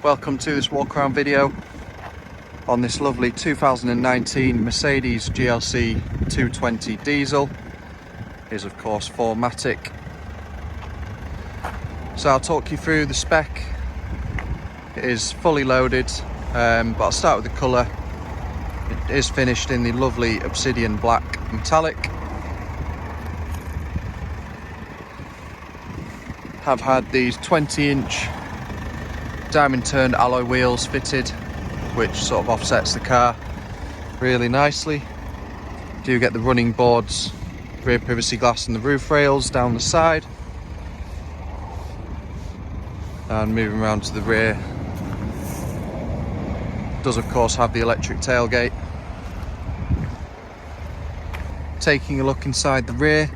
Welcome to this walk around video on this lovely 2019 Mercedes GLC 220 diesel. Here's of course 4MATIC. So I'll talk you through the spec. It is fully loaded, but I'll start with the colour. It is finished in the lovely Obsidian Black metallic. Have had these 20-inch diamond turned alloy wheels fitted, which sort of offsets the car really nicely. Do get the running boards, rear privacy glass and the roof rails down the side. And moving around to the rear, does of course have the electric tailgate. Taking a look inside the rear,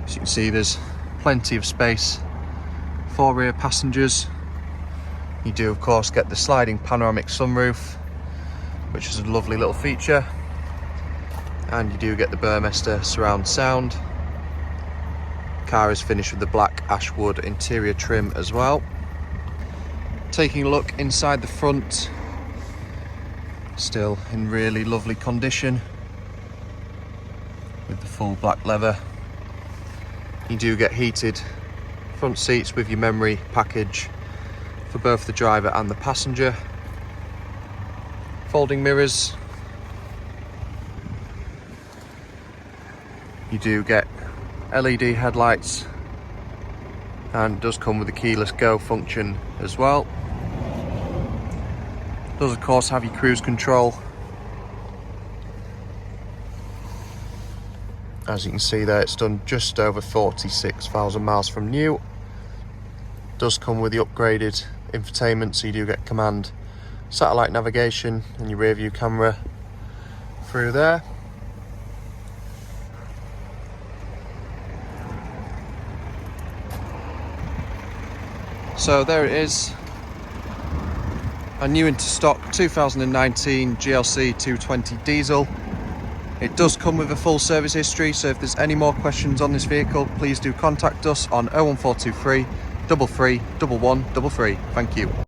as you can see there's plenty of space for rear passengers. You do of course get the sliding panoramic sunroof, which is a lovely little feature, and you do get the Burmester surround sound. Car is finished with the black ashwood interior trim as well. Taking a look inside the front, still in really lovely condition with the full black leather. You do get heated front seats with your memory package for both the driver and the passenger. Folding mirrors. You do get LED headlights, and it does come with the keyless go function as well. Does of course have your cruise control. As you can see there, it's done just over 46,000 miles from new. Does come with the upgraded infotainment, so you do get Comand satellite navigation and your rear view camera through there. So there it is, a new into stock 2019 GLC 220 diesel. It does come with a full service history, so if there's any more questions on this vehicle, please do contact us on 01423 33 11 33. Thank you.